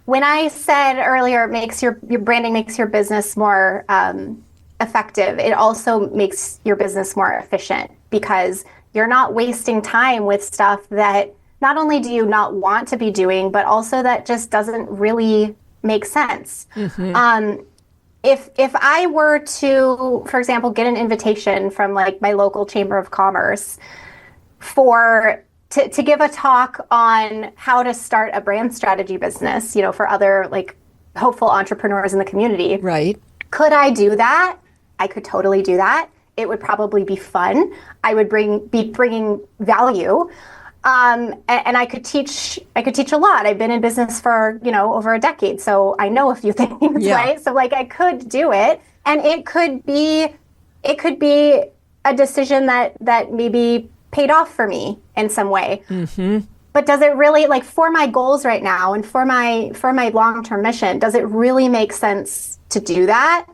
when I said earlier, it makes your branding makes your business more effective, it also makes your business more efficient because you're not wasting time with stuff that not only do you not want to be doing, but also that just doesn't really make sense. Mm-hmm. If I were to, for example, get an invitation from like my local chamber of commerce to give a talk on how to start a brand strategy business, for other like hopeful entrepreneurs in the community. Right. Could I do that? I could totally do that. It would probably be fun. I would be bringing value. And I could teach a lot. I've been in business for, over a decade. So I know a few things, right? So like I could do it, and it could be a decision that maybe paid off for me in some way. Mm-hmm. But does it really, like, for my goals right now and for my long-term mission, does it really make sense to do that?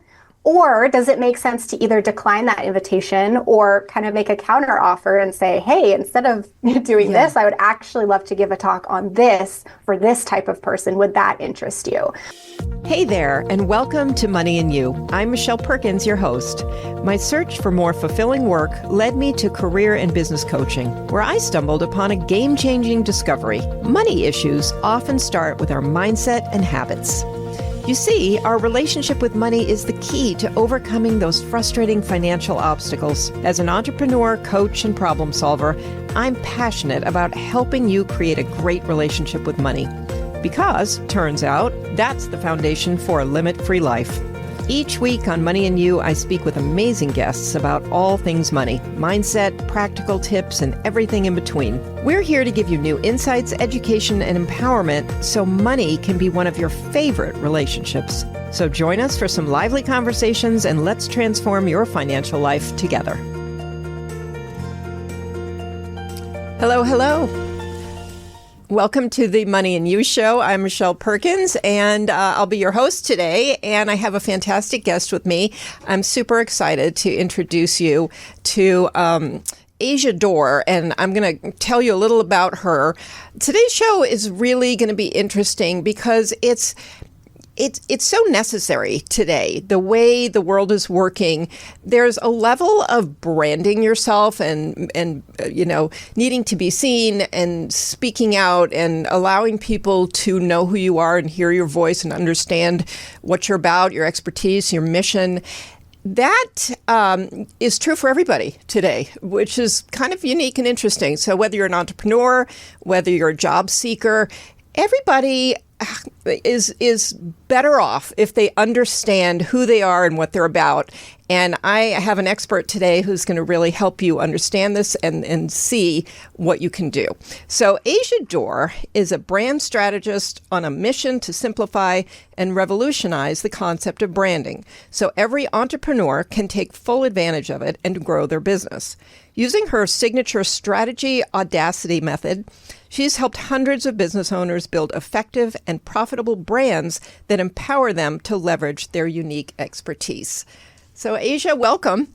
Or does it make sense to either decline that invitation or kind of make a counter offer and say, hey, instead of doing this, I would actually love to give a talk on this for this type of person. Would that interest you? Hey there, and welcome to Money and You. I'm Michelle Perkins, your host. My search for more fulfilling work led me to career and business coaching, where I stumbled upon a game-changing discovery. Money issues often start with our mindset and habits. You see, our relationship with money is the key to overcoming those frustrating financial obstacles. As an entrepreneur, coach, and problem solver, I'm passionate about helping you create a great relationship with money. Because, turns out, that's the foundation for a limit-free life. Each week on Money and You, I speak with amazing guests about all things money, mindset, practical tips, and everything in between. We're here to give you new insights, education, and empowerment so money can be one of your favorite relationships. So join us for some lively conversations and let's transform your financial life together. Hello, hello. Welcome to the Money and You Show. I'm Michelle Perkins, and I'll be your host today. And I have a fantastic guest with me. I'm super excited to introduce you to Asia Dore, and I'm going to tell you a little about her. Today's show is really going to be interesting because it's so necessary today, the way the world is working. There's a level of branding yourself and needing to be seen and speaking out and allowing people to know who you are and hear your voice and understand what you're about, your expertise, your mission. That is true for everybody today, which is kind of unique and interesting. So whether you're an entrepreneur, whether you're a job seeker, everybody is better off if they understand who they are and what they're about. And I have an expert today who's going to really help you understand this and see what you can do. So Asia Dore is a brand strategist on a mission to simplify and revolutionize the concept of branding, so every entrepreneur can take full advantage of it and grow their business. Using her signature strategy Audacity method, she's helped hundreds of business owners build effective and profitable brands that empower them to leverage their unique expertise. So Asia, welcome.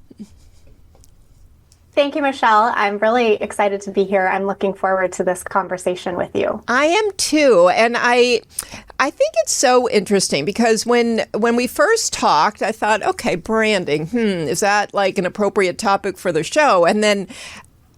Thank you, Michelle. I'm really excited to be here. I'm looking forward to this conversation with you. I am too. And I think it's so interesting because when we first talked, I thought, okay, branding, is that like an appropriate topic for the show? And then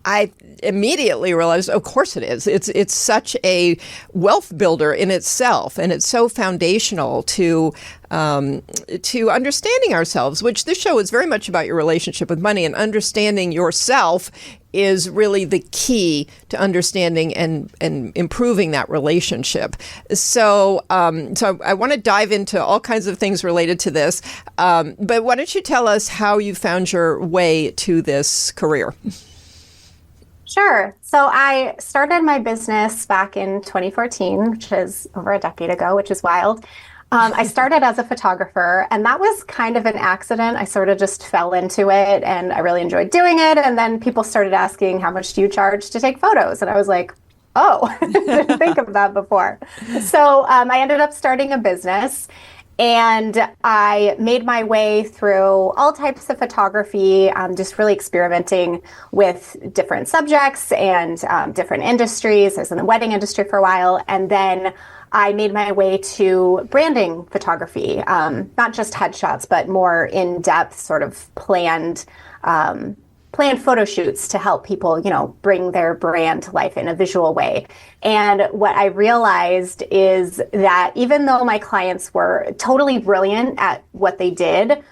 I immediately realized, of course it is. It's such a wealth builder in itself, and it's so foundational to understanding ourselves, which this show is very much about your relationship with money, and understanding yourself is really the key to understanding and improving that relationship. So I want to dive into all kinds of things related to this. But why don't you tell us how you found your way to this career? Sure. So I started my business back in 2014, which is over a decade ago, which is wild. I started as a photographer, and that was kind of an accident. I sort of just fell into it, and I really enjoyed doing it. And then people started asking, how much do you charge to take photos? And I was like, oh, didn't think of that before. So I ended up starting a business. And I made my way through all types of photography, just really experimenting with different subjects and different industries. I was in the wedding industry for a while. And then I made my way to branding photography, not just headshots, but more in-depth, sort of planned photo shoots to help people, bring their brand to life in a visual way. And what I realized is that even though my clients were totally brilliant at what they did,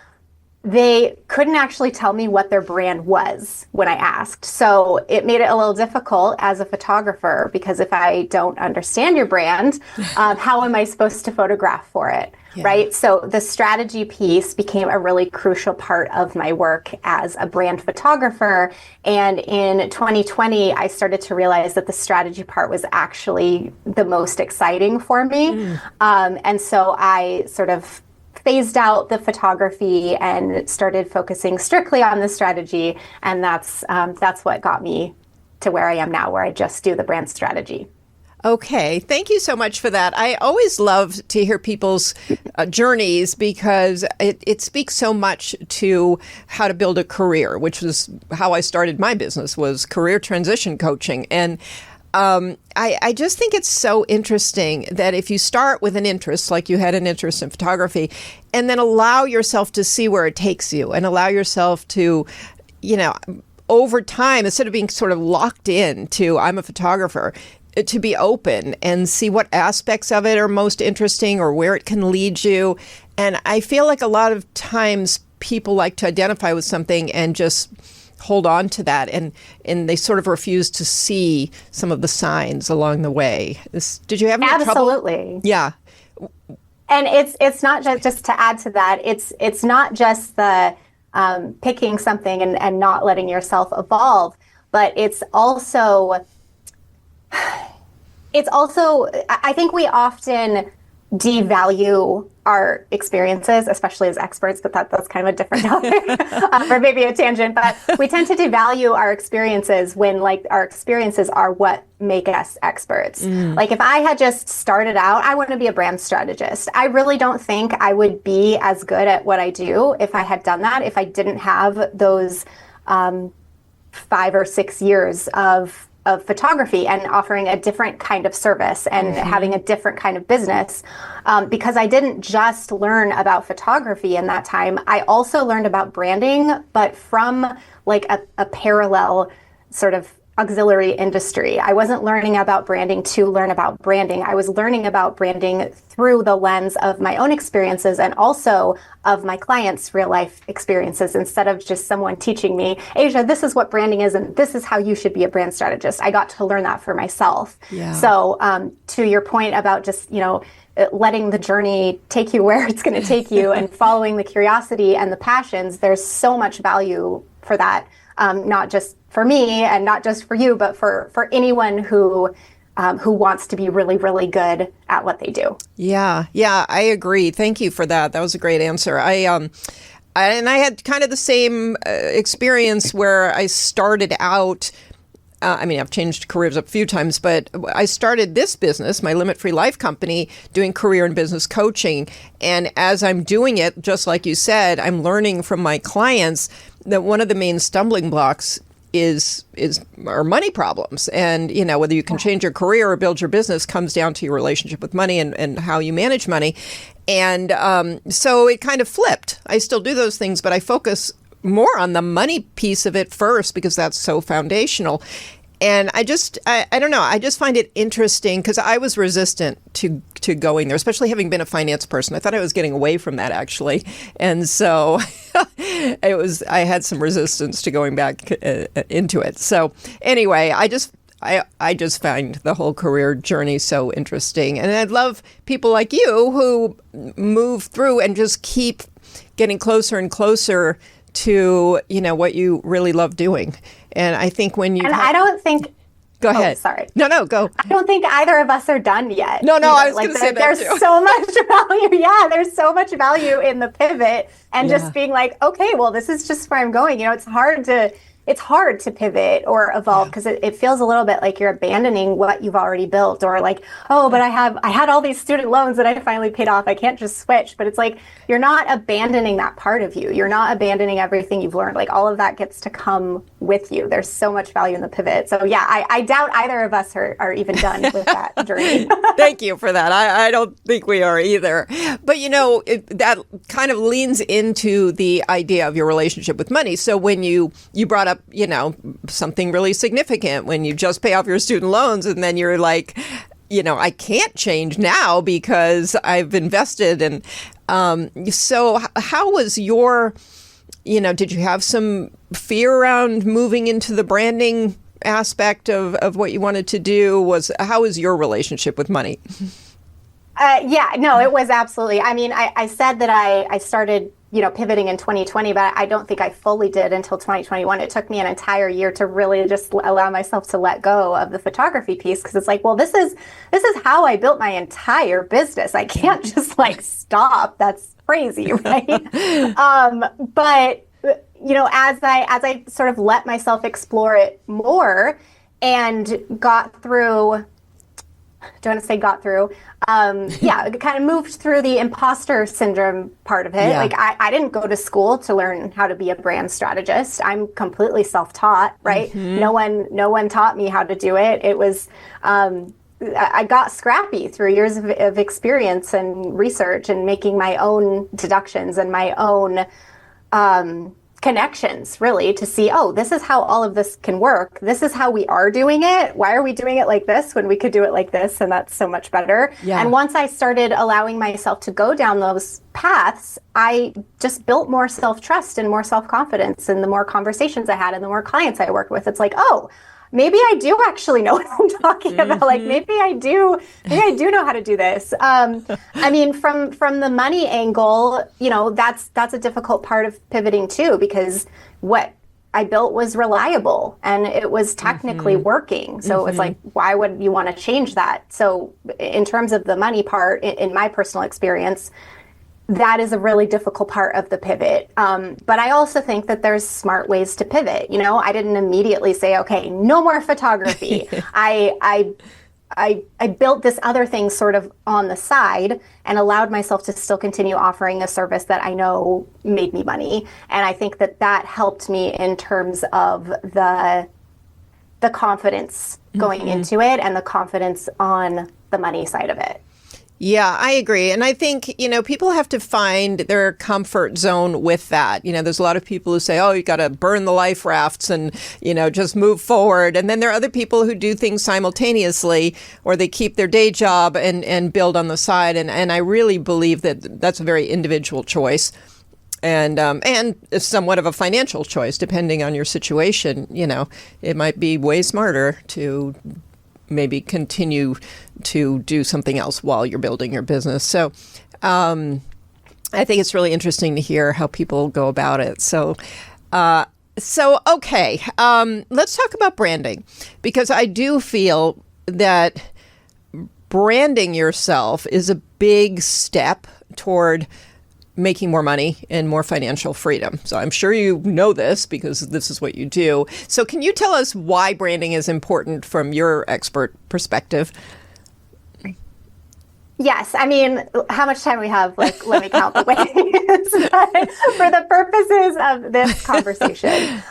they couldn't actually tell me what their brand was when I asked. So it made it a little difficult as a photographer, because if I don't understand your brand, how am I supposed to photograph for it? Yeah. Right? So the strategy piece became a really crucial part of my work as a brand photographer. And in 2020, I started to realize that the strategy part was actually the most exciting for me. And so I sort of phased out the photography and started focusing strictly on the strategy. And that's what got me to where I am now, where I just do the brand strategy. Okay. Thank you so much for that. I always love to hear people's journeys, because it speaks so much to how to build a career, which was how I started my business, was career transition coaching. And I just think it's so interesting that if you start with an interest, like you had an interest in photography, and then allow yourself to see where it takes you, and allow yourself to, over time, instead of being sort of locked in to, I'm a photographer, to be open and see what aspects of it are most interesting or where it can lead you. And I feel like a lot of times people like to identify with something and just hold on to that, and they sort of refuse to see some of the signs along the way. Did you have any trouble? Absolutely. Yeah. And it's not just to add to that, it's not just the picking something and not letting yourself evolve, but it's also, I think we often devalue our experiences, especially as experts, but that's kind of a different topic, or maybe a tangent, but we tend to devalue our experiences when our experiences are what make us experts. Like if I had just started out, I want to be a brand strategist. I really don't think I would be as good at what I do if I had done that, if I didn't have those 5 or 6 years of photography and offering a different kind of service and having a different kind of business, because I didn't just learn about photography in that time. I also learned about branding, but from a parallel sort of auxiliary industry. I wasn't learning about branding to learn about branding. I was learning about branding through the lens of my own experiences and also of my clients' real life experiences, instead of just someone teaching me, Asia, this is what branding is and this is how you should be a brand strategist. I got to learn that for myself. Yeah. So to your point about just, letting the journey take you where it's going to take you and following the curiosity and the passions, there's so much value for that. Not just for me and not just for you, but for anyone who wants to be really, really good at what they do. Yeah, I agree. Thank you for that. That was a great answer. I had kind of the same experience where I started out. I've changed careers a few times, but I started this business, my Limit-Free Life company, doing career and business coaching. And as I'm doing it, just like you said, I'm learning from my clients that one of the main stumbling blocks are money problems. And, whether you can change your career or build your business comes down to your relationship with money and how you manage money. And so it kind of flipped. I still do those things, but I focus more on the money piece of it first, because that's so foundational. And I don't know, I just find it interesting, because I was resistant to going there, especially having been a finance person. I thought I was getting away from that, actually. And so I had some resistance to going back into it. So anyway, I just find the whole career journey so interesting. And I love people like you who move through and just keep getting closer and closer to, what you really love doing. And I think when you... And I don't think... Go ahead. Oh, sorry. No, go. I don't think either of us are done yet. No, I was going to say that there's too. So much value. Yeah, there's so much value in the pivot and just being like, okay, well, this is just where I'm going. It's hard to it's hard to pivot or evolve because it feels a little bit like you're abandoning what you've already built, or like, oh, but I had all these student loans that I finally paid off. I can't just switch. But it's like, you're not abandoning that part of you. You're not abandoning everything you've learned. Like, all of that gets to come with you. There's so much value in the pivot. So yeah, I doubt either of us are even done with that journey. Thank you for that. I don't think we are either. But that kind of leans into the idea of your relationship with money. So when you brought up, something really significant, when you just pay off your student loans and then you're like, I can't change now because I've invested. And so how was your, did you have some fear around moving into the branding aspect of what you wanted to do? How was your relationship with money? Yeah, no, it was absolutely. I mean, I said that I started, pivoting in 2020, but I don't think I fully did until 2021. It took me an entire year to really just allow myself to let go of the photography piece, because it's like, well, this is how I built my entire business. I can't just stop. That's crazy, right? But as I sort of let myself explore it more and got through. Don't want to say got through. Kind of moved through the imposter syndrome part of it. Yeah. Like, I didn't go to school to learn how to be a brand strategist. I'm completely self-taught, right? Mm-hmm. No one taught me how to do it. It was, I got scrappy through years of experience and research and making my own deductions and my own, connections, really, to see, oh, this is how all of this can work. This is how we are doing it. Why are we doing it like this when we could do it like this? And that's so much better. Yeah. And once I started allowing myself to go down those paths, I just built more self-trust and more self-confidence. And the more conversations I had and the more clients I worked with, it's like, oh, maybe I do actually know what I'm talking about. Like, maybe I do know how to do this. I mean, from the money angle, that's a difficult part of pivoting too, because what I built was reliable and it was technically working. So it's like, why would you want to change that? So in terms of the money part, in my personal experience, that is a really difficult part of the pivot. But I also think that there's smart ways to pivot. I didn't immediately say, okay, no more photography. I built this other thing sort of on the side and allowed myself to still continue offering a service that I know made me money. And I think that helped me in terms of the confidence going into it and the confidence on the money side of it. Yeah, I agree. And I think, people have to find their comfort zone with that. There's a lot of people who say, oh, you got to burn the life rafts and, just move forward. And then there are other people who do things simultaneously, or they keep their day job and build on the side. And I really believe that that's a very individual choice. And somewhat of a financial choice, depending on your situation. It might be way smarter to maybe continue to do something else while you're building your business. So I think it's really interesting to hear how people go about it. So okay, let's talk about branding, because I do feel that branding yourself is a big step toward making more money and more financial freedom. So I'm sure you know this because this is what you do. So can you tell us why branding is important from your expert perspective? Yes. I mean, how much time we have? Let me count the ways. For the purposes of this conversation,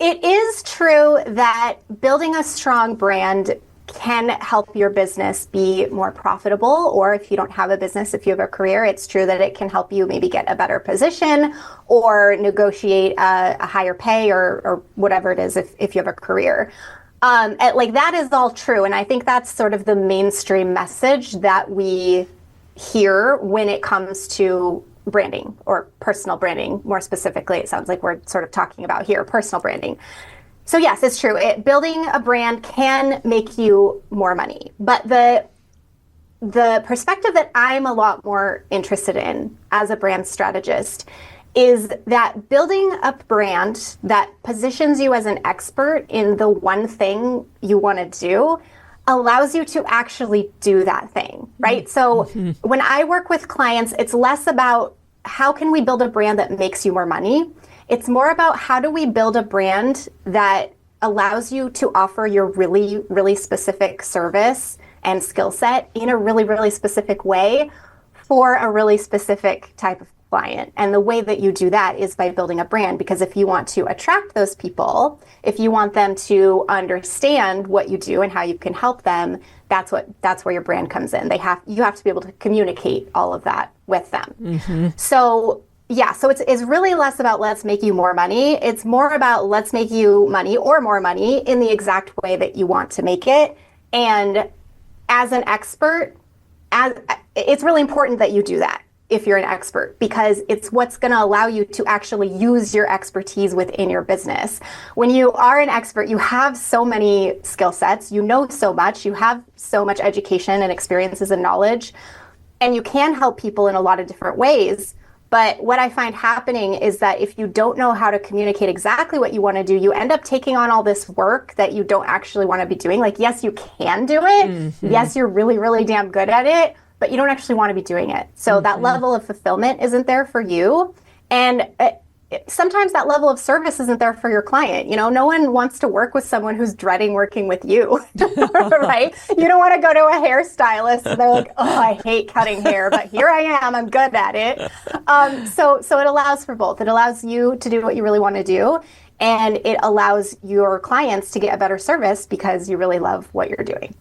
it is true that building a strong brand can help your business be more profitable. Or if you don't have a business, if you have a career, it's true that it can help you maybe get a better position or negotiate a higher pay or whatever it is if you have a career. That is all true. And I think that's sort of the mainstream message that we hear when it comes to branding or personal branding. More specifically, it sounds like we're sort of talking about here, personal branding. So yes, it's true. Building a brand can make you more money. But the perspective that I'm a lot more interested in as a brand strategist is that building a brand that positions you as an expert in the one thing you want to do allows you to actually do that thing, right? So when I work with clients, it's less about how can we build a brand that makes you more money, It's more about how do we build a brand that allows you to offer your really, really specific service and skill set in a really, really specific way for a really specific type of client. And the way that you do that is by building a brand, because if you want to attract those people, if you want them to understand what you do and how you can help them, that's where your brand comes in. You have to be able to communicate all of that with them. Mm-hmm. So it's really less about let's make you more money. It's more about let's make you money or more money in the exact way that you want to make it. And as an expert, it's really important that you do that if you're an expert, because it's what's going to allow you to actually use your expertise within your business. When you are an expert, you have so many skill sets, you know so much, you have so much education and experiences and knowledge, and you can help people in a lot of different ways. But what I find happening is that if you don't know how to communicate exactly what you want to do, you end up taking on all this work that you don't actually want to be doing. Like, yes, you can do it. Mm-hmm. Yes, you're really, really damn good at it, but you don't actually want to be doing it. So that level of fulfillment isn't there for you. And sometimes that level of service isn't there for your client. You know, no one wants to work with someone who's dreading working with you, right? You don't want to go to a hairstylist and they're like, oh, I hate cutting hair, but here I am, I'm good at it. So it allows for both. It allows you to do what you really want to do, and it allows your clients to get a better service because you really love what you're doing.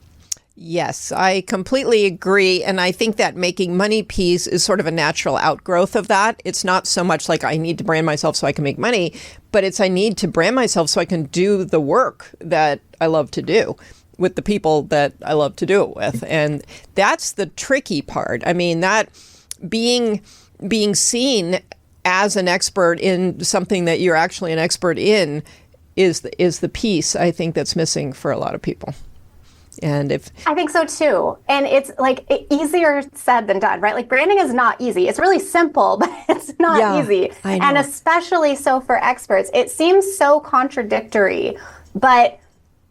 Yes, I completely agree. And I think that making money piece is sort of a natural outgrowth of that. It's not so much like I need to brand myself so I can make money, but it's I need to brand myself so I can do the work that I love to do with the people that I love to do it with. And that's the tricky part. I mean, that being seen as an expert in something that you're actually an expert in is the piece I think that's missing for a lot of people. I think so too. And it's like easier said than done, right? Like branding is not easy. It's really simple, but it's not easy. And especially so for experts, it seems so contradictory, but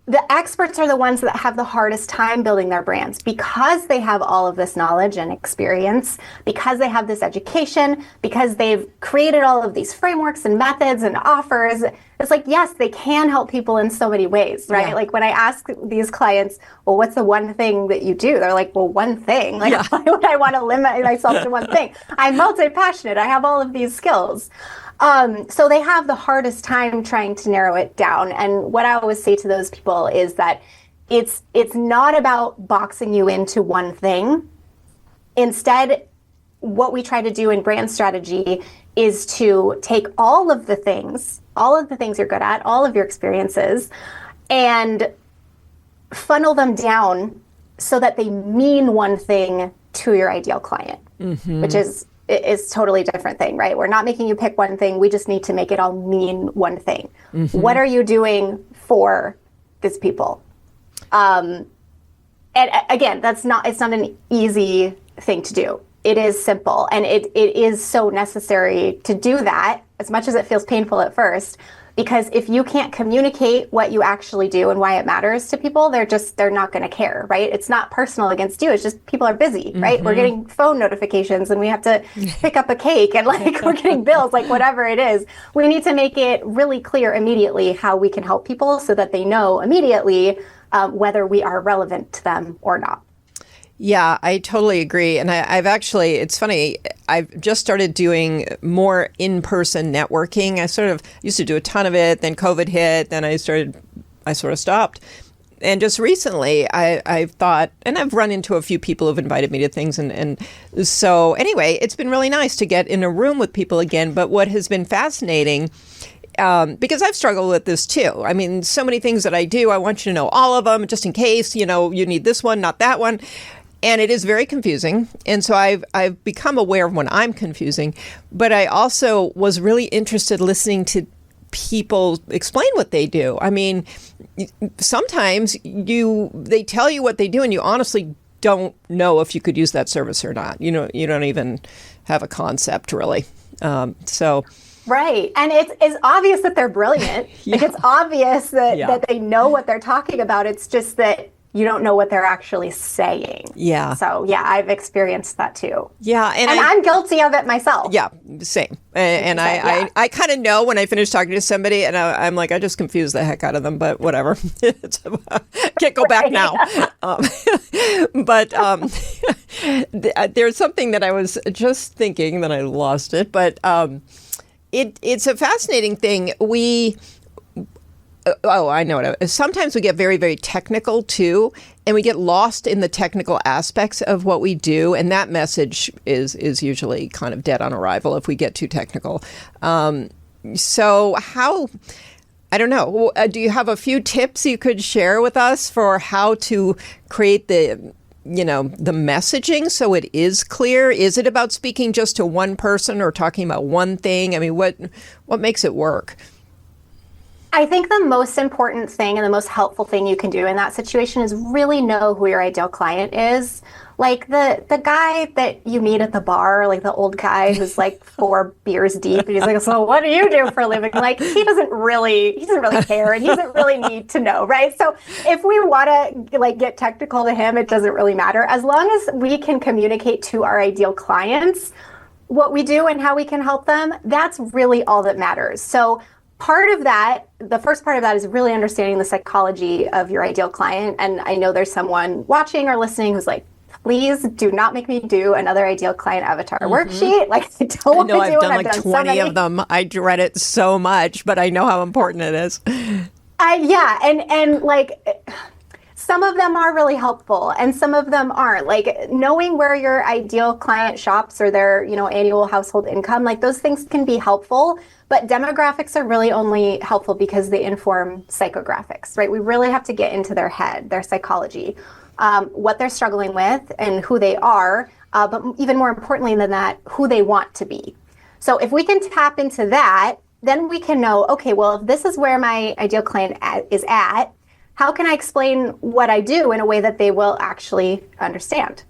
the experts are the ones that have the hardest time building their brands because they have all of this knowledge and experience, because they have this education, because they've created all of these frameworks and methods and offers. It's like, yes, they can help people in so many ways, right? Yeah. Like when I ask these clients, well, what's the one thing that you do? They're like, well, one thing. Like, why would I want to limit myself to one thing? I'm multi-passionate. I have all of these skills. So they have the hardest time trying to narrow it down. And what I always say to those people is that it's not about boxing you into one thing. Instead, what we try to do in brand strategy is to take all of the things you're good at, all of your experiences, and funnel them down so that they mean one thing to your ideal client, which is totally different thing, right? We're not making you pick one thing. We just need to make it all mean one thing. What are you doing for these people? And again, it's not an easy thing to do. It is simple, and it is so necessary to do that, as much as it feels painful at first, because if you can't communicate what you actually do and why it matters to people, they're not going to care, right? It's not personal against you. It's just people are busy, right? We're getting phone notifications and we have to pick up a cake and like we're getting bills, like whatever it is. We need to make it really clear immediately how we can help people so that they know immediately whether we are relevant to them or not. Yeah, I totally agree. And I've actually, it's funny, I've just started doing more in-person networking. I sort of used to do a ton of it, then COVID hit, then I sort of stopped. And just recently, I've thought, and I've run into a few people who've invited me to things. And so anyway, it's been really nice to get in a room with people again. But what has been fascinating, because I've struggled with this too. I mean, so many things that I do, I want you to know all of them, just in case, you need this one, not that one. And it is very confusing. And so I've become aware of when I'm confusing. But I also was really interested listening to people explain what they do. I mean, sometimes they tell you what they do and you honestly don't know if you could use that service or not. You don't even have a concept really. Right. And it's obvious that they're brilliant. Like it's obvious that they know what they're talking about. It's just that you don't know what they're actually saying. Yeah. So yeah, I've experienced that too. Yeah. And I'm guilty of it myself. Yeah, same. And I kind of know when I finish talking to somebody and I'm like, I just confused the heck out of them, but whatever. Can't go back now. There's something that I was just thinking, then I lost it, but it's a fascinating thing. I know what sometimes we get very, very technical too, and we get lost in the technical aspects of what we do, and that message is usually kind of dead on arrival if we get too technical. So how, I don't know, do you have a few tips you could share with us for how to create the messaging so it is clear? Is it about speaking just to one person or talking about one thing? I mean, what makes it work? I think the most important thing and the most helpful thing you can do in that situation is really know who your ideal client is. Like the guy that you meet at the bar, like the old guy who's like 4 beers deep, and he's like, so what do you do for a living? Like he doesn't really care, and he doesn't really need to know, right? So if we want to like get technical to him, it doesn't really matter. As long as we can communicate to our ideal clients what we do and how we can help them, that's really all that matters. So part of that, the first part of that is really understanding the psychology of your ideal client. And I know there's someone watching or listening who's like, please do not make me do another ideal client avatar worksheet. Like I don't want to do it. I've done like 20 of them. I dread it so much, but I know how important it is. And like some of them are really helpful and some of them aren't. Like knowing where your ideal client shops or their, annual household income, like those things can be helpful. But demographics are really only helpful because they inform psychographics, right? We really have to get into their head, their psychology, what they're struggling with and who they are, but even more importantly than that, who they want to be. So if we can tap into that, then we can know, okay, well, if this is where my ideal client is at, how can I explain what I do in a way that they will actually understand?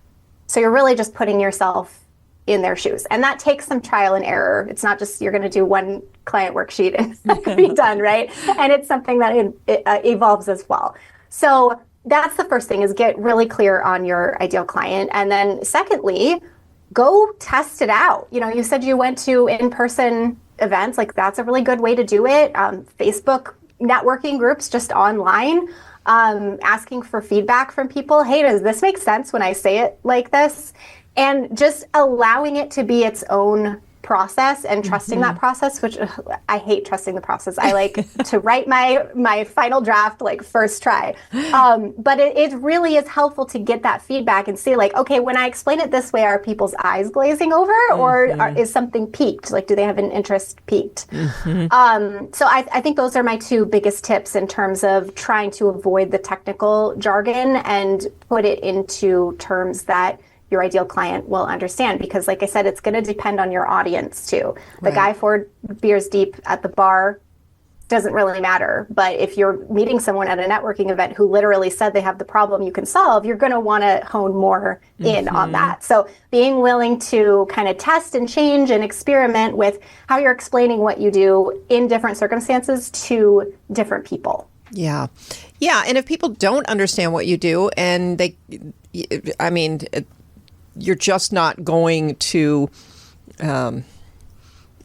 So you're really just putting yourself in their shoes. And that takes some trial and error. It's not just you're going to do one client worksheet and be done, right? And it's something that it evolves as well. So that's the first thing, is get really clear on your ideal client. And then secondly, go test it out. You said you went to in-person events. Like that's a really good way to do it. Facebook networking groups just online, asking for feedback from people. Hey, does this make sense when I say it like this? And just allowing it to be its own process and trusting that process, which I hate trusting the process. I like to write my final draft like first try. But it really is helpful to get that feedback and see like, okay, when I explain it this way, are people's eyes glazing over or is something piqued? Like, do they have an interest piqued? So I think those are my 2 biggest tips in terms of trying to avoid the technical jargon and put it into terms that your ideal client will understand, because like I said, it's going to depend on your audience too. The guy 4 beers deep at the bar doesn't really matter. But if you're meeting someone at a networking event who literally said they have the problem you can solve, you're going to want to hone more in on that. So being willing to kind of test and change and experiment with how you're explaining what you do in different circumstances to different people. Yeah. Yeah. And if people don't understand what you do and you're just not going to, you're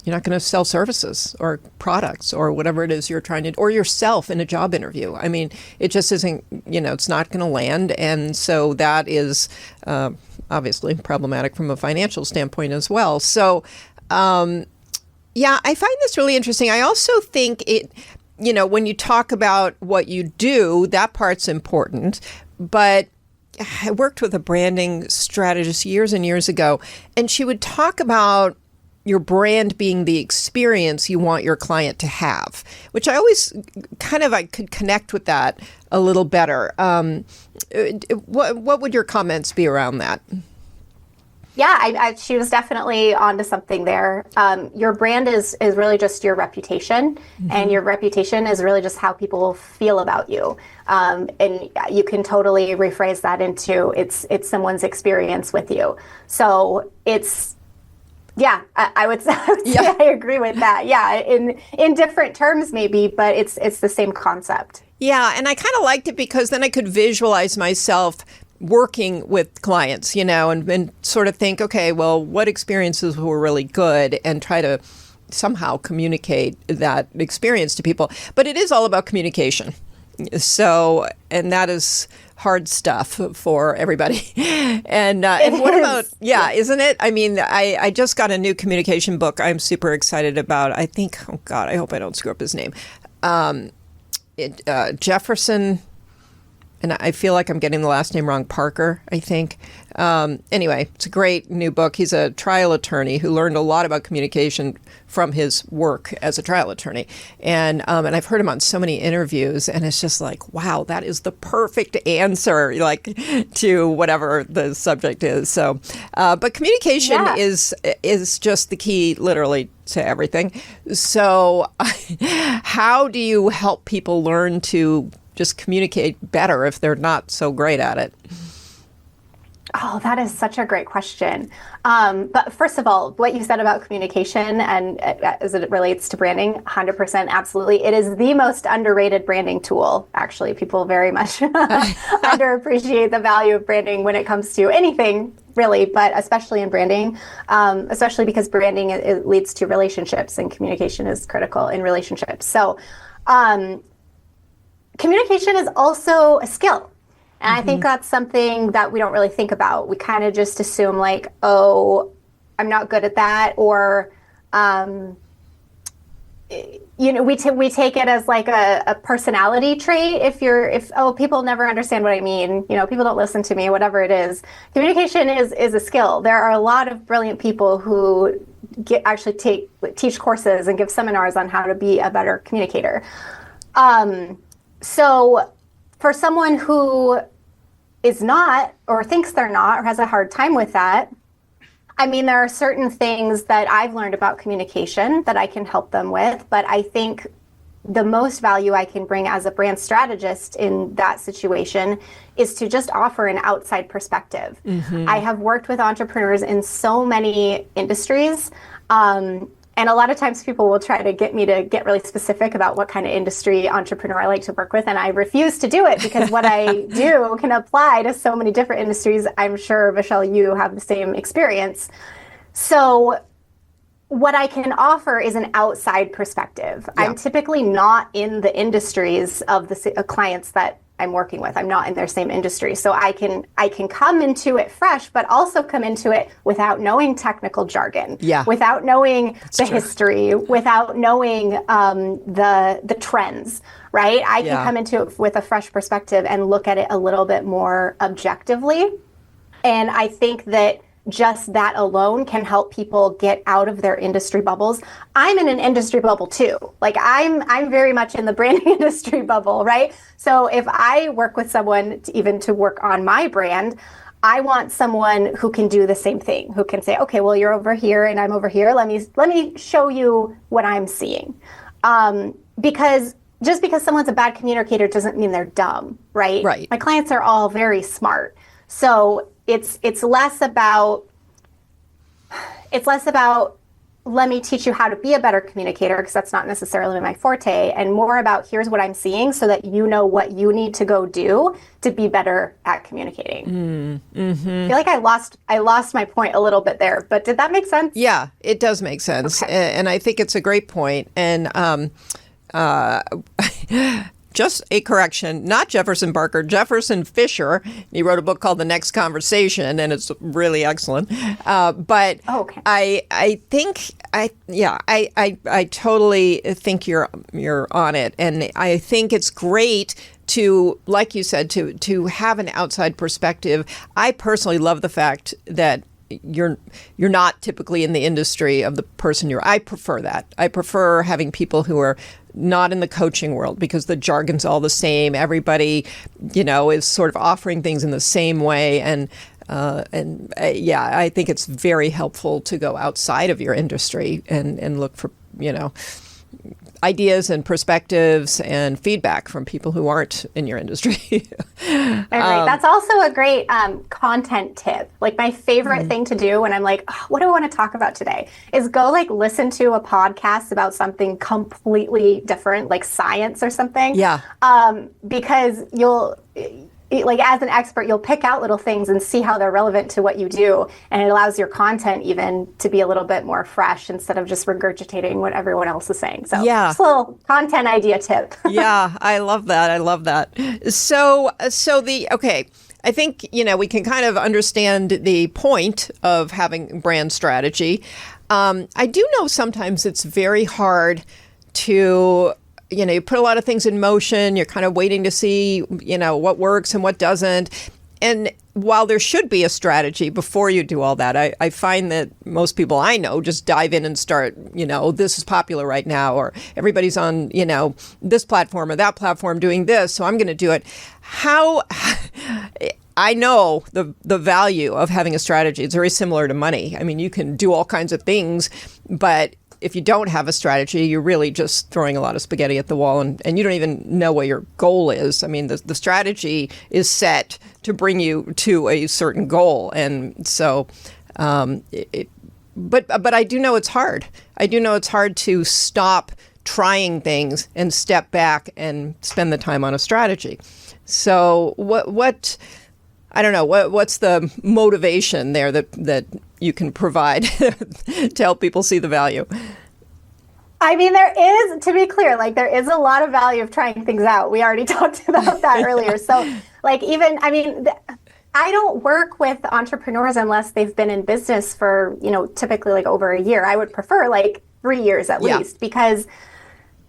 not going to sell services or products or whatever it is you're trying to, or yourself in a job interview. I mean, it just isn't, it's not going to land. And so that is obviously problematic from a financial standpoint as well. So, I find this really interesting. I also think when you talk about what you do, that part's important, but I worked with a branding strategist years and years ago, and she would talk about your brand being the experience you want your client to have, which I always I could connect with that a little better. What would your comments be around that? Yeah, she was definitely onto something there. Your brand is really just your reputation, and your reputation is really just how people feel about you. And you can totally rephrase that into it's someone's experience with you. So it's Yeah, I would say, Yeah. I agree with that. Yeah, in different terms maybe, but it's the same concept. Yeah, and I kind of liked it because then I could visualize myself working with clients, and sort of think, okay, well, what experiences were really good, and try to somehow communicate that experience to people. But it is all about communication. So, and that is hard stuff for everybody. And what about, isn't it? I mean, I just got a new communication book I'm super excited about. I think, oh God, I hope I don't screw up his name. Jefferson, and I feel like I'm getting the last name wrong, Parker, I think. Anyway, it's a great new book. He's a trial attorney who learned a lot about communication from his work as a trial attorney. And I've heard him on so many interviews, and it's just like, wow, that is the perfect answer, like, to whatever the subject is. So, but communication is just the key, literally, to everything. So how do you help people learn to just communicate better if they're not so great at it? Oh, that is such a great question. But first of all, what you said about communication and as it relates to branding, 100% absolutely. It is the most underrated branding tool. Actually, people very much underappreciate the value of branding when it comes to anything, really, but especially in branding, especially because branding it leads to relationships, and communication is critical in relationships. So communication is also a skill. And I think that's something that we don't really think about. We kind of just assume like, oh, I'm not good at that. Or, we take it as like a personality trait. If people never understand what I mean, people don't listen to me, whatever it is. Communication is a skill. There are a lot of brilliant people who teach courses and give seminars on how to be a better communicator. So for someone who is not, or thinks they're not, or has a hard time with that, I mean, there are certain things that I've learned about communication that I can help them with, but I think the most value I can bring as a brand strategist in that situation is to just offer an outside perspective. I have worked with entrepreneurs in so many industries, and a lot of times people will try to get me to get really specific about what kind of industry entrepreneur I like to work with. And I refuse to do it because what I do can apply to so many different industries. I'm sure, Michelle, you have the same experience. So what I can offer is an outside perspective. Yeah. I'm typically not in the industries of the clients that I'm working with. I'm not in their same industry. So I can come into it fresh, but also come into it without knowing technical jargon, without knowing history, without knowing the trends, right? I can come into it with a fresh perspective and look at it a little bit more objectively. And I think that just that alone can help people get out of their industry bubbles. I'm in an industry bubble too. Like I'm very much in the branding industry bubble, right? So if I work with someone to work on my brand, I want someone who can do the same thing, who can say, okay, well, you're over here and I'm over here. Let me show you what I'm seeing. Because just because someone's a bad communicator doesn't mean they're dumb, right? Right. My clients are all very smart. So it's less about let me teach you how to be a better communicator, because that's not necessarily my forte, and more about here's what I'm seeing so that you know what you need to go do to be better at communicating. I feel like I lost my point a little bit there, but did that make sense? Yeah, it does make sense. Okay. And I think it's a great point. And just a correction, not Jefferson Barker, Jefferson Fisher. He wrote a book called The Next Conversation, and it's really excellent. But okay. I think I totally think you're on it, and I think it's great to, like you said, to have an outside perspective. I personally love the fact that you're not typically in the industry of the person I prefer that. I prefer having people who are not in the coaching world, because the jargon's all the same. Everybody, is sort of offering things in the same way. And I think it's very helpful to go outside of your industry and look for, ideas and perspectives and feedback from people who aren't in your industry. I agree. That's also a great content tip. Like my favorite thing to do when I'm like, oh, what do I want to talk about today? Is go like listen to a podcast about something completely different, like science or something. Yeah. Because like as an expert, you'll pick out little things and see how they're relevant to what you do. And it allows your content even to be a little bit more fresh instead of just regurgitating what everyone else is saying. So just a little content idea tip. Yeah, I love that. I love that. I think, we can kind of understand the point of having brand strategy. I do know sometimes it's very hard to you put a lot of things in motion. You're kind of waiting to see, what works and what doesn't. And while there should be a strategy before you do all that, I find that most people I know just dive in and start, this is popular right now, or everybody's on, this platform or that platform doing this, so I'm going to do it. I know the value of having a strategy. It's very similar to money. I mean, you can do all kinds of things, but if you don't have a strategy, you're really just throwing a lot of spaghetti at the wall, and you don't even know what your goal is. I mean, the strategy is set to bring you to a certain goal. And so, but I do know it's hard. I do know it's hard to stop trying things and step back and spend the time on a strategy. So what I don't know, what's the motivation there that you can provide to help people see the value? I mean, there is, to be clear, like there is a lot of value of trying things out. We already talked about that earlier. So like I don't work with entrepreneurs unless they've been in business for, typically like over a year. I would prefer like 3 years at least, because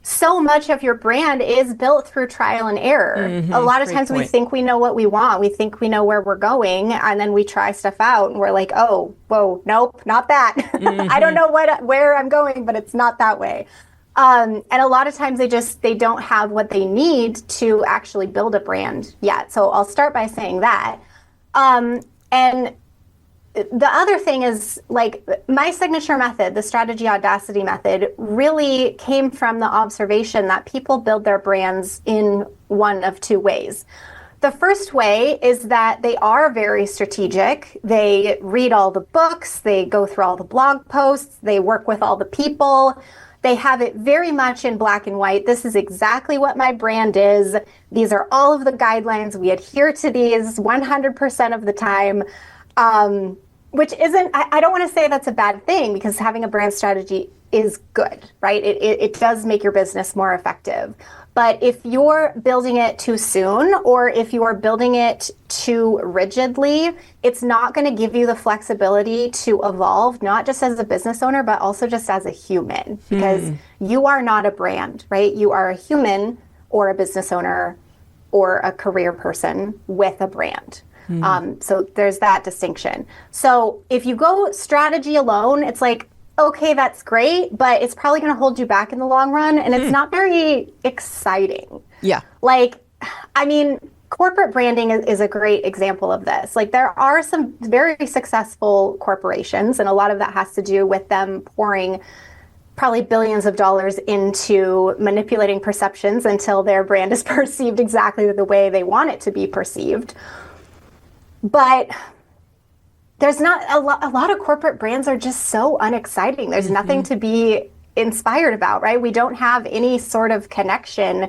so much of your brand is built through trial and error. A lot of times we think we know what we want. We think we know where we're going, and then we try stuff out and we're like, oh, whoa, nope, not that. I don't know where I'm going, but it's not that way. And a lot of times they don't have what they need to actually build a brand yet. So I'll start by saying that. And the other thing is, like, my signature method, the strategy audacity method, really came from the observation that people build their brands in one of two ways. The first way is that they are very strategic. They read all the books, they go through all the blog posts, they work with all the people. They have it very much in black and white. This is exactly what my brand is. These are all of the guidelines. We adhere to these 100% of the time. Which isn't, I don't want to say that's a bad thing, because having a brand strategy is good, right? It does make your business more effective. But if you're building it too soon, or if you're building it too rigidly, it's not going to give you the flexibility to evolve, not just as a business owner, but also just as a human, because you are not a brand, right? You are a human or a business owner or a career person with a brand. So there's that distinction. So if you go strategy alone, it's like, okay, that's great, but it's probably going to hold you back in the long run. And it's not very exciting. Yeah. Like, I mean, corporate branding is a great example of this. Like, there are some very successful corporations, and a lot of that has to do with them pouring probably billions of dollars into manipulating perceptions until their brand is perceived exactly the way they want it to be perceived. But there's not a lot of corporate brands are just so unexciting. There's nothing to be inspired about, right? We don't have any sort of connection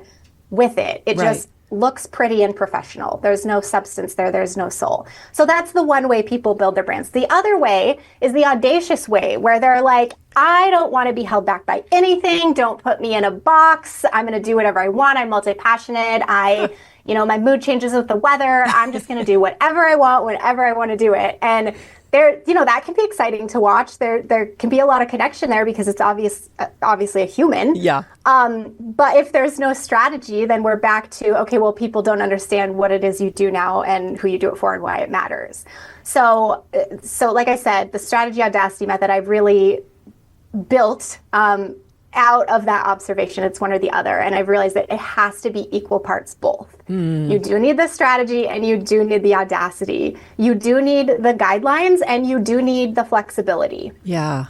with it. It just looks pretty and professional. There's no substance there. There's no soul. So that's the one way people build their brands. The other way is the audacious way, where they're like, I don't want to be held back by anything. Don't put me in a box. I'm going to do whatever I want. I'm multi-passionate. My mood changes with the weather. I'm just going to do whatever I want, whenever I want to do it. And that can be exciting to watch. There can be a lot of connection there because it's obviously a human. Yeah. But if there's no strategy, then we're back to, okay, well, people don't understand what it is you do now and who you do it for and why it matters. So like I said, the strategy audacity method, I've really built out of that observation. It's one or the other. And I've realized that it has to be equal parts both. You do need the strategy and you do need the audacity. You do need the guidelines and you do need the flexibility. Yeah.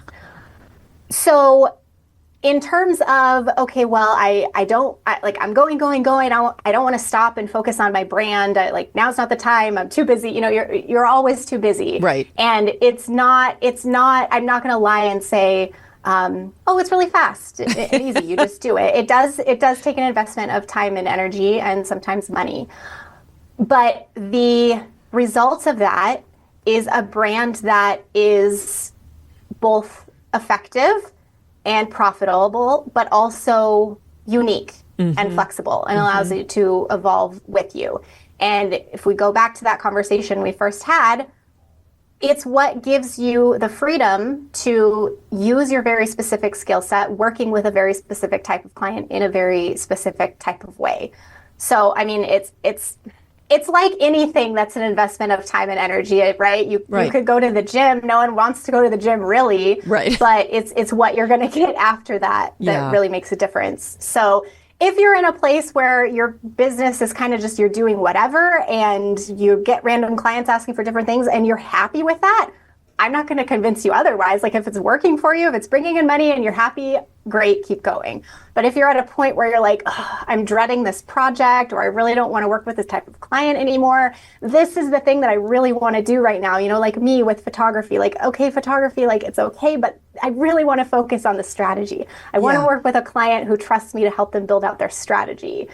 So in terms of, okay, well, I'm going. I don't want to stop and focus on my brand. Now's not the time. I'm too busy. You're always too busy. Right. And I'm not going to lie and say, it's really fast and easy. You just do it. It does take an investment of time and energy and sometimes money. But the results of that is a brand that is both effective and profitable, but also unique and flexible and allows you to evolve with you. And if we go back to that conversation we first had, it's what gives you the freedom to use your very specific skill set, working with a very specific type of client in a very specific type of way. So, I mean, it's like anything that's an investment of time and energy, right? You could go to the gym. No one wants to go to the gym, really. Right. But it's what you're going to get after that really makes a difference. So if you're in a place where your business is kind of just you're doing whatever and you get random clients asking for different things and you're happy with that, I'm not going to convince you otherwise. Like if it's working for you, if it's bringing in money and you're happy, great, keep going. But if you're at a point where you're like, I'm dreading this project, or I really don't want to work with this type of client anymore, this is the thing that I really want to do right now. Like me with photography, photography, it's okay, but I really want to focus on the strategy. I want to work with a client who trusts me to help them build out their strategy.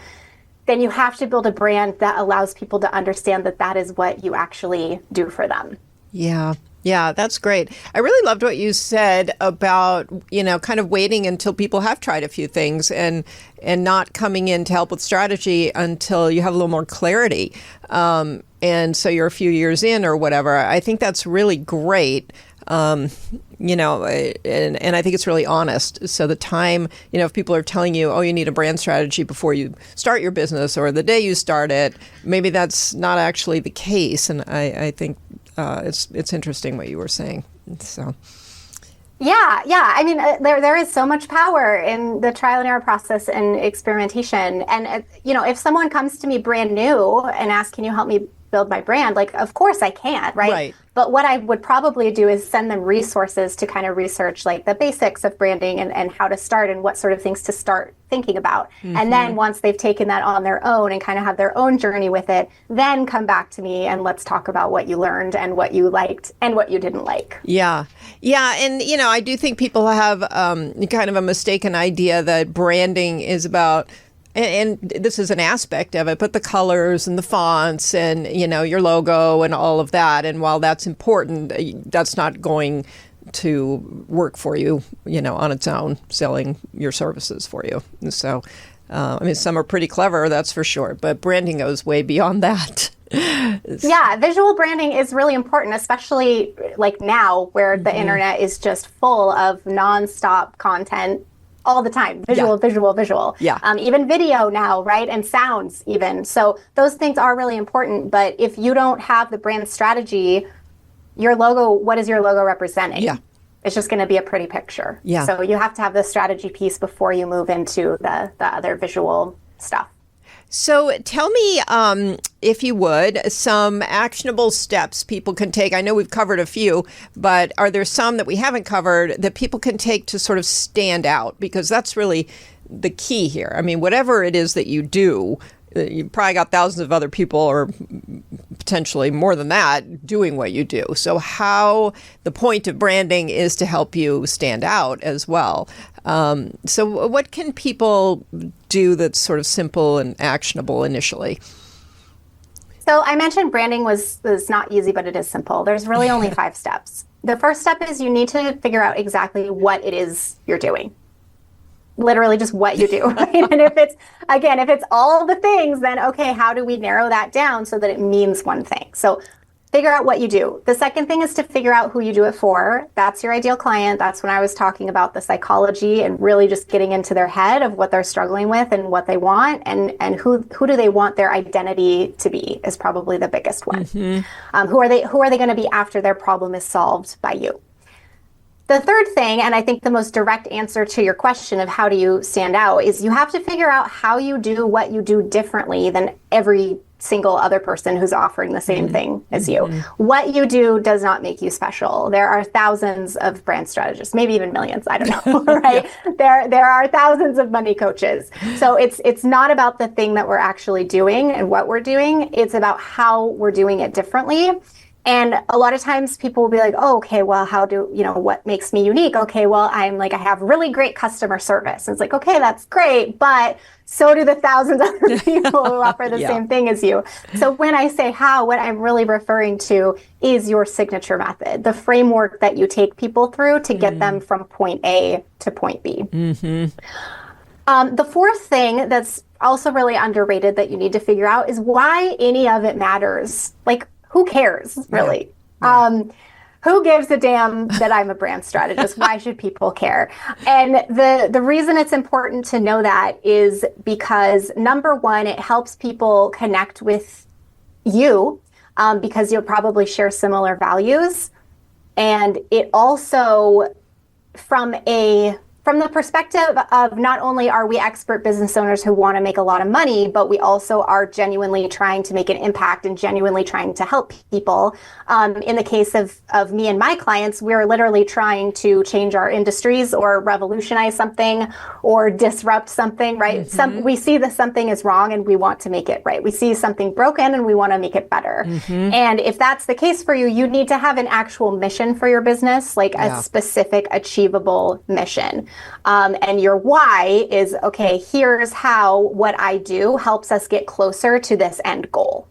Then you have to build a brand that allows people to understand that that is what you actually do for them. Yeah. Yeah, that's great. I really loved what you said about, kind of waiting until people have tried a few things and not coming in to help with strategy until you have a little more clarity. And so you're a few years in or whatever. I think that's really great. And I think it's really honest. So the time, if people are telling you, you need a brand strategy before you start your business or the day you start it, maybe that's not actually the case. And I think it's interesting what you were saying. So. Yeah. I mean, there is so much power in the trial and error process and experimentation. And, if someone comes to me brand new and asks, can you help me build my brand? Of course I can, right? But what I would probably do is send them resources to kind of research the basics of branding and how to start and what sort of things to start thinking about. And then once they've taken that on their own and kind of have their own journey with it, then come back to me and let's talk about what you learned and what you liked and what you didn't like. Yeah. And, I do think people have kind of a mistaken idea that branding is about, and this is an aspect of it, but the colors and the fonts and, your logo and all of that. And while that's important, that's not going to work for you, on its own, selling your services for you. And so, some are pretty clever, that's for sure, but branding goes way beyond that. Yeah, visual branding is really important, especially now where the internet is just full of nonstop content all the time. Visual. Yeah. Even video now, right? And sounds even. So those things are really important. But if you don't have the brand strategy, your logo, what is your logo representing? Yeah. It's just going to be a pretty picture. Yeah. So you have to have the strategy piece before you move into the other visual stuff. So tell me, if you would, some actionable steps people can take. I know we've covered a few, but are there some that we haven't covered that people can take to sort of stand out? Because that's really the key here. I mean, whatever it is that you do, you probably got thousands of other people or potentially more than that doing what you do. So how the point of branding is to help you stand out as well. So what can people do that's sort of simple and actionable initially? So I mentioned branding was not easy, but it is simple. There's really only 5 steps. The first step is you need to figure out exactly what it is you're doing. Literally just what you do, right? And if it's all the things, then okay, how do we narrow that down so that it means one thing? So figure out what you do. The second thing is to figure out who you do it for. That's your ideal client. That's when I was talking about the psychology and really just getting into their head of what they're struggling with and what they want and who do they want their identity to be is probably the biggest one. Mm-hmm. Who are they going to be after their problem is solved by you? The third thing, and I think the most direct answer to your question of how do you stand out, is you have to figure out how you do what you do differently than every single other person who's offering the same thing as you. What you do does not make you special. There are thousands of brand strategists, maybe even millions, I don't know, right? There are thousands of money coaches. So it's not about the thing that we're actually doing and what we're doing. It's about how we're doing it differently. And a lot of times people will be like, oh, okay, well, what makes me unique? Okay, well, I have really great customer service. And it's like, okay, that's great. But so do the thousands of other people who offer the same thing as you. So when I say how, what I'm really referring to is your signature method, the framework that you take people through to get them from point A to point B. The fourth thing that's also really underrated that you need to figure out is why any of it matters. Like, who cares, really? Who gives a damn that I'm a brand strategist? Why should people care? And the reason it's important to know that is because, number one, it helps people connect with you because you'll probably share similar values. And it also, from the perspective of not only are we expert business owners who want to make a lot of money, but we also are genuinely trying to make an impact and genuinely trying to help people. In the case of me and my clients, we're literally trying to change our industries or revolutionize something or disrupt something, right? We see that something is wrong and we want to make it right. We see something broken and we want to make it better. And if that's the case for you, you need to have an actual mission for your business, like a specific, achievable mission. And your why is, okay, here's how what I do helps us get closer to this end goal.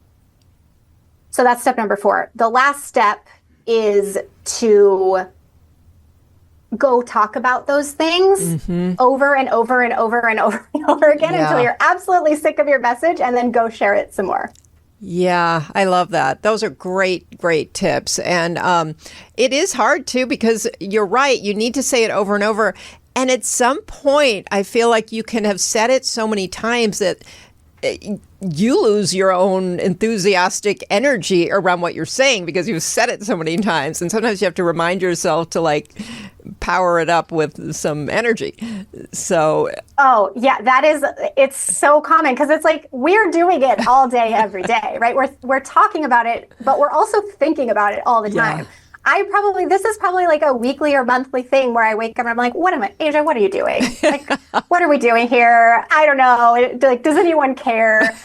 So that's step number 4. The last step is to go talk about those things over and over and over and over and over again until you're absolutely sick of your message, and then go share it some more. Yeah, I love that. Those are great, great tips. And it is hard too, because you're right. You need to say it over and over. And at some point, I feel like you can have said it so many times that you lose your own enthusiastic energy around what you're saying because you've said it so many times. And sometimes you have to remind yourself to power it up with some energy. So. Oh, yeah, it's so common because it's like we're doing it all day, every day, right? We're talking about it, but we're also thinking about it all the time. This is probably like a weekly or monthly thing where I wake up and I'm like, Asia, what are you doing? Like, what are we doing here? I don't know. Does anyone care?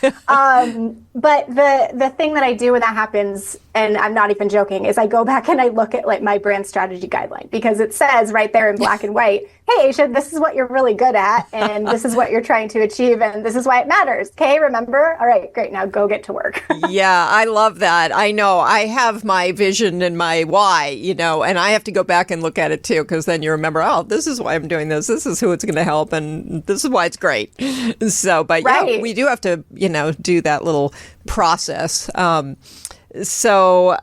But the thing that I do when that happens, and I'm not even joking, is I go back and I look at my brand strategy guideline, because it says right there in black and white, hey, Asia, this is what you're really good at, and this is what you're trying to achieve, and this is why it matters. Okay, remember? All right, great. Now go get to work. Yeah, I love that. I know. I have my vision and my why, and I have to go back and look at it too, because then you remember, oh, this is why I'm doing this. This is who it's going to help, and this is why it's great. So, but yeah, we do have to, do that little process. So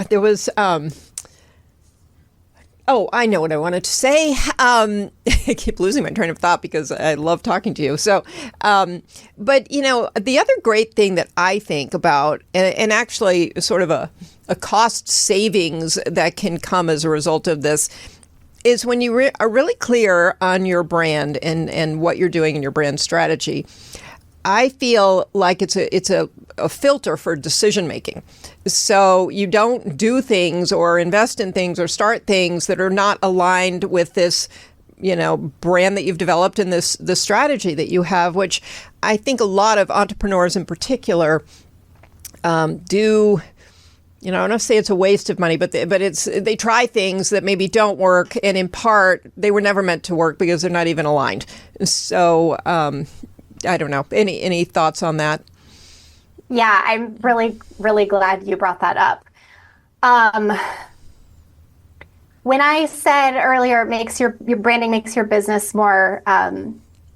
there was, I know what I wanted to say. I keep losing my train of thought because I love talking to you. So, but the other great thing that I think about, and actually sort of a cost savings that can come as a result of this, is when you are really clear on your brand and what you're doing in your brand strategy. I feel like it's a filter for decision making. So you don't do things or invest in things or start things that are not aligned with this, brand that you've developed and the strategy that you have, which I think a lot of entrepreneurs in particular do. I don't say it's a waste of money, but they try things that maybe don't work, and in part they were never meant to work because they're not even aligned. So. I don't know. Any thoughts on that? Yeah, I'm really, really glad you brought that up. When I said earlier, your branding makes your business more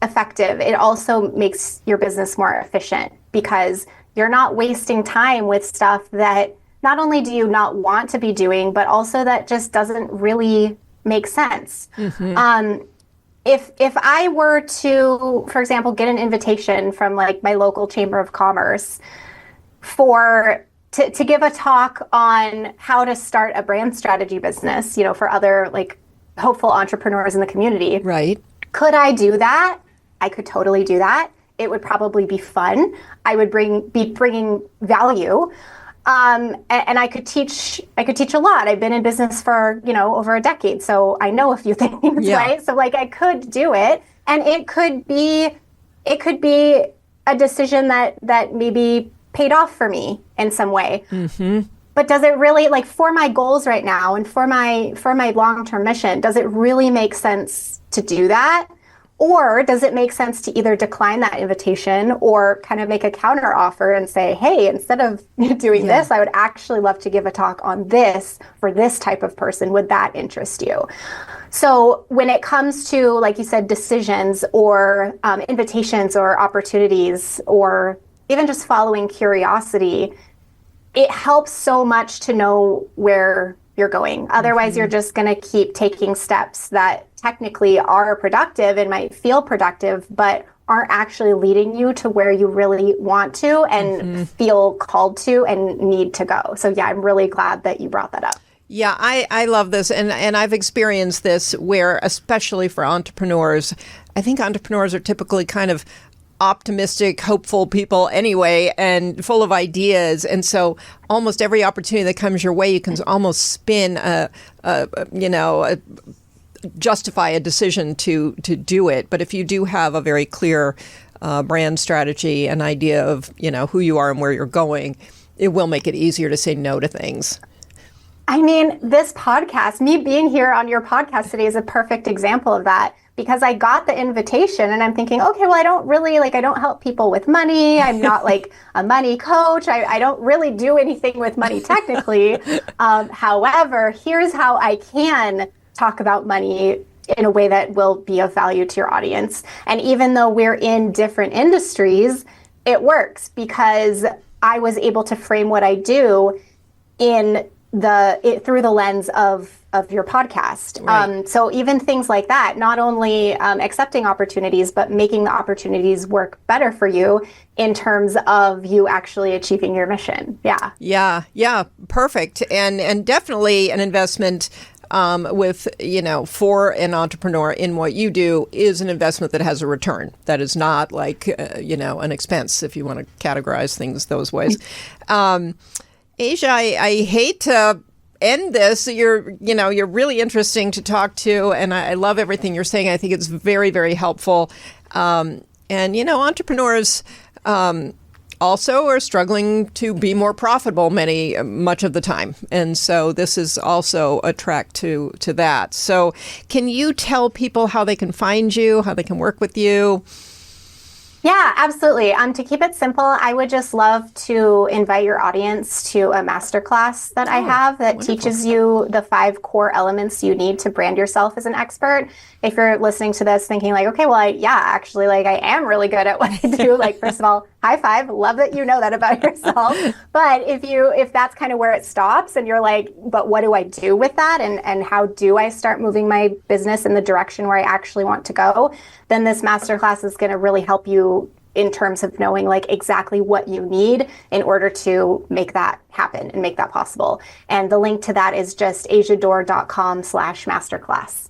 effective, it also makes your business more efficient, because you're not wasting time with stuff that not only do you not want to be doing, but also that just doesn't really make sense. If I were to, for example, get an invitation from my local chamber of commerce to give a talk on how to start a brand strategy business, for other hopeful entrepreneurs in the community. Right. Could I do that? I could totally do that. it would probably be fun. I would be bringing value. And I could teach a lot. I've been in business for, over a decade. So I know a few things, right? So like I could do it, and it could be a decision that maybe paid off for me in some way. Mm-hmm. But does it really, like, for my goals right now and for my long-term mission, does it really make sense to do that? Or does it make sense to either decline that invitation or kind of make a counter offer and say, hey, instead of doing this, I would actually love to give a talk on this for this type of person. Would that interest you? So when it comes to, like you said, decisions or invitations or opportunities, or even just following curiosity, it helps so much to know where you're going. Otherwise, you're just going to keep taking steps that technically are productive and might feel productive, but aren't actually leading you to where you really want to and feel called to and need to go. So yeah, I'm really glad that you brought that up. Yeah, I love this. And I've experienced this where, especially for entrepreneurs, I think entrepreneurs are typically kind of optimistic, hopeful people anyway, and full of ideas. And so almost every opportunity that comes your way, you can almost spin justify a decision to do it. But if you do have a very clear brand strategy and idea of, who you are and where you're going, it will make it easier to say no to things. I mean, this podcast, me being here on your podcast today, is a perfect example of that. Because I got the invitation and I'm thinking, okay, well, I don't help people with money. I'm not like a money coach. I don't really do anything with money technically. However, here's how I can talk about money in a way that will be of value to your audience. And even though we're in different industries, it works because I was able to frame what I do through the lens of your podcast. Right. So even things like that, not only accepting opportunities, but making the opportunities work better for you in terms of you actually achieving your mission. Yeah, perfect. And definitely an investment for an entrepreneur in what you do is an investment that has a return. That is not like, an expense, if you want to categorize things those ways. Asia, I hate to end this. You're really interesting to talk to, and I love everything you're saying. I think it's very, very helpful. And entrepreneurs also are struggling to be more profitable much of the time, and so this is also a track to that. So, can you tell people how they can find you, how they can work with you? Yeah, absolutely. To keep it simple, I would just love to invite your audience to a masterclass that I have that teaches you the 5 core elements you need to brand yourself as an expert. If you're listening to this thinking like, okay, well, I am really good at what I do. Like, first of all, high five. Love that you know that about yourself. But if that's kind of where it stops and you're like, but what do I do with that? And how do I start moving my business in the direction where I actually want to go? Then this masterclass is going to really help you in terms of knowing like exactly what you need in order to make that happen and make that possible. And the link to that is just asiadore.com/masterclass.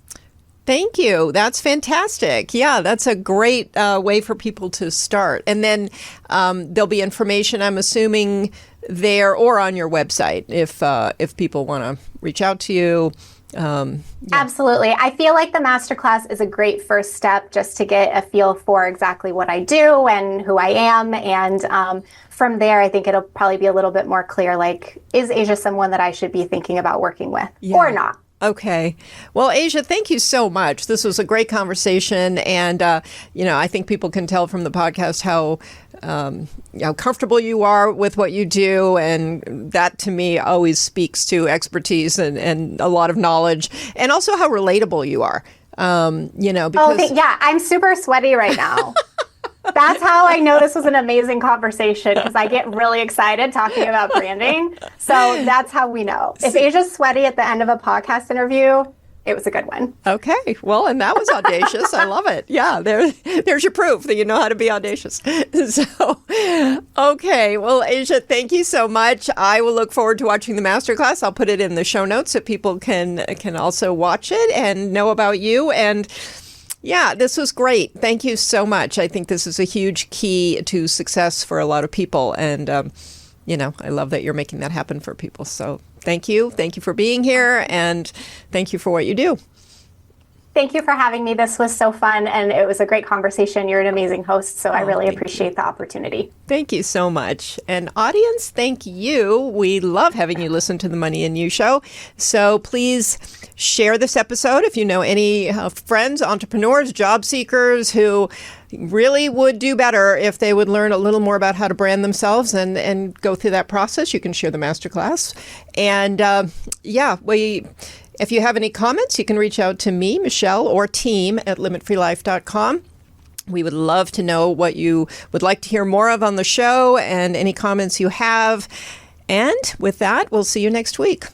Thank you. That's fantastic. Yeah, that's a great way for people to start. And then there'll be information, I'm assuming, there or on your website if people want to reach out to you. Absolutely. I feel like the masterclass is a great first step just to get a feel for exactly what I do and who I am. And from there, I think it'll probably be a little bit more clear, like, is Asia someone that I should be thinking about working with or not? Okay. Well, Asia, thank you so much. This was a great conversation. And, I think people can tell from the podcast how comfortable you are with what you do. And that, to me, always speaks to expertise and a lot of knowledge. And also how relatable you are, because... I'm super sweaty right now. That's how I know this was an amazing conversation, because I get really excited talking about branding. So that's how we know. If Asia's sweaty at the end of a podcast interview, it was a good one. Okay. Well, and that was audacious. I love it. Yeah, there's your proof that you know how to be audacious. So, okay. Well, Asia, thank you so much. I will look forward to watching the masterclass. I'll put it in the show notes so people can also watch it and know about you. And Yeah, this was great. Thank you so much. I think this is a huge key to success for a lot of people. And, I love that you're making that happen for people. So thank you. Thank you for being here. And thank you for what you do. Thank you for having me. This was so fun, and it was a great conversation. You're an amazing host, so I really appreciate the opportunity. Thank you so much. And audience, thank you. We love having you listen to the Money and You Show. So please share this episode if you know any friends, entrepreneurs, job seekers who really would do better if they would learn a little more about how to brand themselves and go through that process. You can share the masterclass. And if you have any comments, you can reach out to me, Michelle, or team at limitfreelife.com. We would love to know what you would like to hear more of on the show and any comments you have. And with that, we'll see you next week.